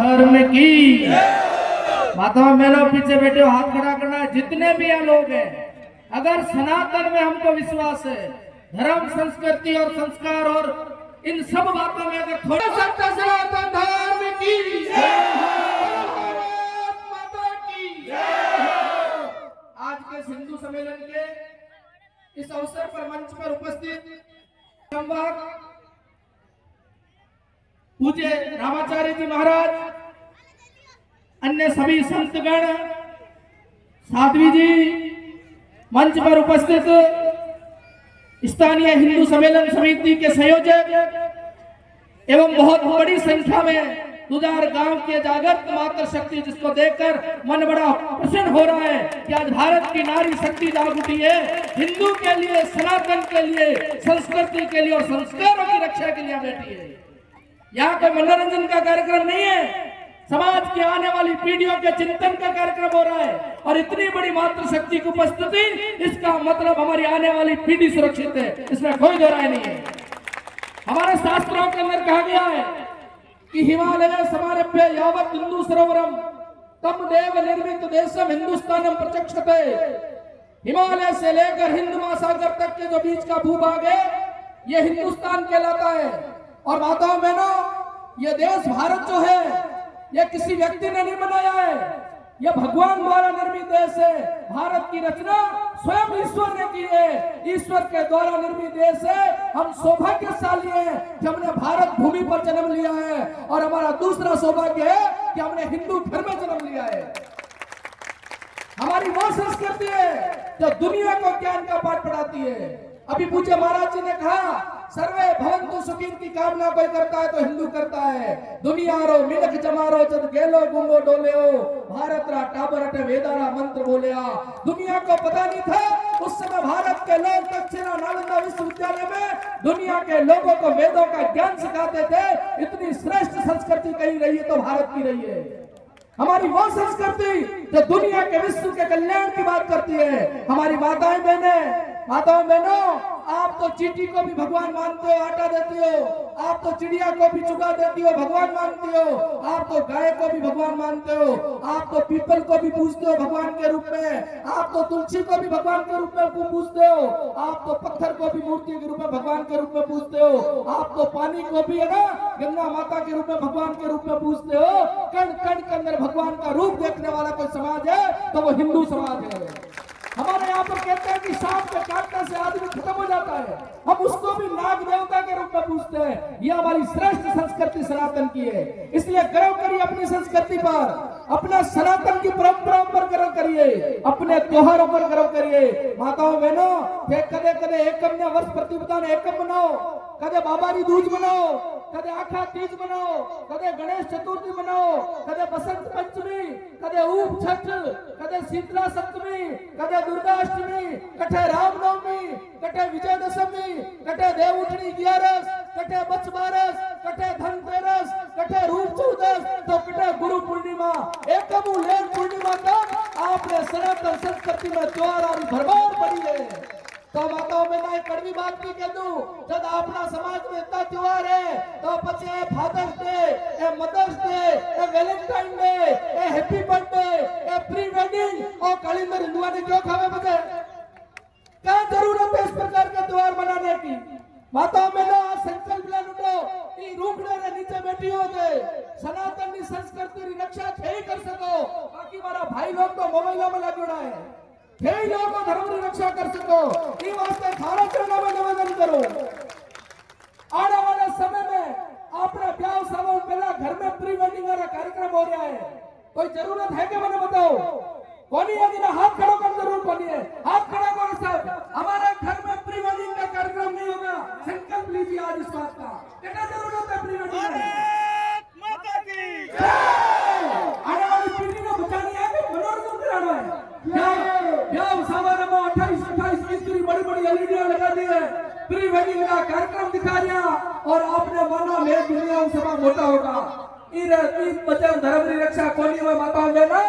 धर्म की। माताओं बहनों पीछे बैठे हाथ खड़ा करना। जितने भी यहाँ लोग हैं, अगर सनातन में हमको विश्वास है, धर्म संस्कृति और संस्कार और इन सब बातों में अगर थोड़ा सत्य सनातन धर्म की माता की। आज के हिंदू सम्मेलन के इस अवसर पर मंच पर उपस्थित संवाद पूज्य रामाचार्य जी महाराज, अन्य सभी संतगण, साध्वी जी, मंच पर उपस्थित स्थानीय हिंदू सम्मेलन समिति के संयोजक एवं बहुत बड़ी संख्या में दुधार गांव के जागृत मातृ शक्ति, जिसको देखकर मन बड़ा प्रसन्न हो रहा है कि आज भारत की नारी शक्ति जाग उठी है, हिंदू के लिए, सनातन के लिए, संस्कृति के लिए और संस्कारों की रक्षा के लिए बैठी है। यहाँ कोई मनोरंजन का कार्यक्रम नहीं है, समाज की आने वाली पीढ़ियों के चिंतन का कार्यक्रम हो रहा है। और इतनी बड़ी मातृ शक्ति की उपस्थिति, इसका मतलब हमारी आने वाली पीढ़ी सुरक्षित है, इसमें कोई दो राय नहीं है। हमारे शास्त्रों के अंदर कहा गया है कि हिमालय समारभ्य यावत् हिंदू सरोवरम तम देव निर्मित देशम हिंदुस्तानम प्रचक्षते। हिमालय से लेकर हिंद महासागर तक के जो बीच का भूभाग है, ये हिंदुस्तान कहलाता है। और माताओं बहनों, ये देश भारत जो है, यह किसी व्यक्ति ने नहीं बनाया है, यह भगवान द्वारा निर्मित देश है। भारत की रचना स्वयं ईश्वर ने की है, ईश्वर के द्वारा निर्मित देश है। हम सौभाग्यशाली हैं कि हमने भारत भूमि पर जन्म लिया है, और हमारा दूसरा सौभाग्य है कि हमने हिंदू घर में जन्म लिया है। हमारी वो संस्कृति है जो दुनिया को ज्ञान का पाठ पढ़ाती है। अभी पूज्य महाराज जी ने कहा, सर्वे भवन्तु सुखिन की कामना कोई करता है तो हिंदू करता है। दुनिया रो मिनख जमारो जब गेलो गुंगो डोले हो, भारत रा टाबर अटे वेदारा मंत्र बोलिया। दुनिया को पता नहीं था उस समय भारत के लोग दक्षिणा नालंदा विश्वविद्यालय में दुनिया के लोगों को वेदों का ज्ञान सिखाते थे। इतनी श्रेष्ठ संस्कृति कहीं रही है तो भारत की रही है। हमारी वो संस्कृति जो दुनिया के विश्व के कल्याण की बात करती है। हमारी माताएं बहनों, आप तो चींटी को भी भगवान मानते हो, आटा देती हो। आप तो चिड़िया को भी चुगा देती हो, भगवान मानती हो। आप तो गाय को भी भगवान मानते हो। आप तो पीपल को भी पूजते हो भगवान के रूप में। आप तो तुलसी को भी भगवान के रूप में पूजते हो। आप तो पत्थर को भी मूर्ति के रूप में भगवान के रूप में पूजते हो। आप तो पानी को भी, है ना, गंगा माता के रूप में भगवान के रूप में पूजते हो। कण कण के अंदर भगवान का रूप देखने वाला कोई समाज है तो वो हिंदू समाज है। हमारे यहाँ पर कहते हैं कि सांप के काटने से आदमी खत्म हो जाता है, हम उसको भी नाग देवता के रूप में पूजते हैं। यह हमारी श्रेष्ठ संस्कृति सनातन की है। इसलिए गर्व करिए अपनी संस्कृति पर, अपने सनातन की परंपराओं पर गर्व करिए, अपने त्योहारों पर गर्व करिए। माताओं बहनों, कदे कदे एकम ने वर्ष प्रतिपदान एकम बनाओ, कदे बाबारी दूज बनाओ, कदे आखा तीज बनाओ, कदे गणेश चतुर्थी बनाओ, कदे बसंत पंचमी, कदे ऊप छठ, कदे शीतला सप्तमी, कदे दुर्गाष्टमी, कटे रामनवमी, कटे विजयदशमी, कटे देव उठनी 11, कटे बच बारस, कटे धनतेरस, कटे रूप चौदस, तो कटे गुरु पूर्णिमा, एकमू लेन पूर्णिमा तक आपने सनातन संस्कृति में त्योहार और भरमार पड़ी है। तो माताओं में ना एक कड़वी बात भी कह दूं, जब अपना समाज में इतना त्योहार है तो पचे फादर्स डे, ए मदर्स डे, ए वैलेंटाइन डे, ए हैप्पी बर्थडे, ए प्री वेडिंग और कैलेंडर हिंदुओं ने क्यों खावे बचे? क्या जरूरत है इस प्रकार के त्योहार मनाने की? माताओं में ना संकल्प ले लूटो, ई रूखड़े रे नीचे बैठी हो गए, सनातन की संस्कृति की रक्षा थे कर सको। बाकी हमारा भाई लोग तो मोबाइलों में लग है, हे लोगों को धर्म की रक्षा कर सको, ई वास्ते थारा चरणों में निवेदन करो। आने वाले समय में अपने ब्याह समारोह पहला घर में प्री वेडिंग का कार्यक्रम हो रहा है, कोई जरूरत है कि मैंने बताओ? कोनी यदि ना हाथ खड़ा कर जरूर बनिए, हाथ खड़ा करो सब। हमारे घर में प्री वेडिंग का कार्यक्रम नहीं होगा, संकल्प लीजिए आज इस बात का। क्या जरूरत है प्री वेडिंग में? आने वाली पीढ़ी को बचानी है कि मनोरंजन कराना है? ब्याह समारोह में 28-28 इंच बड़ी बड़ी एलईडी लगा दी है, प्री वेडिंग का कार्यक्रम दिखा दिया, और आपने माना मैं दुनिया सभा मोटा होगा। ई बचाव धर्म की रक्षा कोनी में माताओं देना।